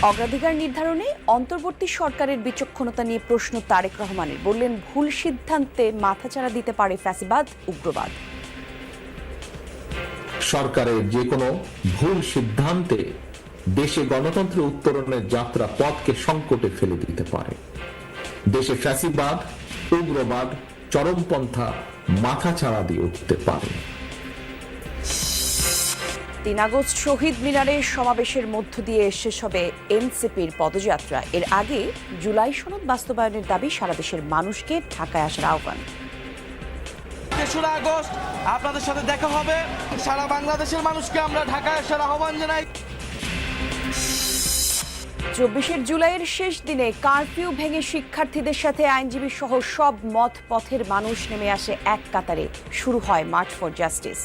অগ্রাধিকার নির্ধারণে অন্তর্বর্তী সরকারের বিচক্ষণতা নিয়ে প্রশ্ন তারেক রহমানের। বললেন, ভুল সিদ্ধান্তে মাথাচাড়া দিতে পারে ফ্যাসিবাদ, উগ্রবাদ। সরকারের যে কোনো ভুল সিদ্ধান্তে দেশে গণতন্ত্রের উত্তরণের যাত্রা পথকে সংকটে ফেলে দিতে পারে। দেশে ফ্যাসিবাদ, উগ্রবাদ, চরমপন্থা মাথাচাড়া দিয়ে উঠতে পারে। ৩ আগস্ট শহীদ মিনারের সমাবেশের মধ্য দিয়ে শেষ হবে এনসিপির পদযাত্রা। এর আগে জুলাই সনদ বাস্তবায়নের দাবি সারা দেশের মানুষকে ঢাকায় আসার আহ্বান। ৩রা আগস্ট আপনাদের সাথে দেখা হবে। সারা বাংলাদেশের মানুষকে আমরা ঢাকায় আসার আহ্বান জানাই। ২৪ জুলাইয়ের শেষ দিনে কারফিউ ভেঙে শিক্ষার্থীদের সাথে আইনজীবী সহ সব মত পথের মানুষ নেমে আসে এক কাতারে। শুরু হয় মার্চ ফর জাস্টিস।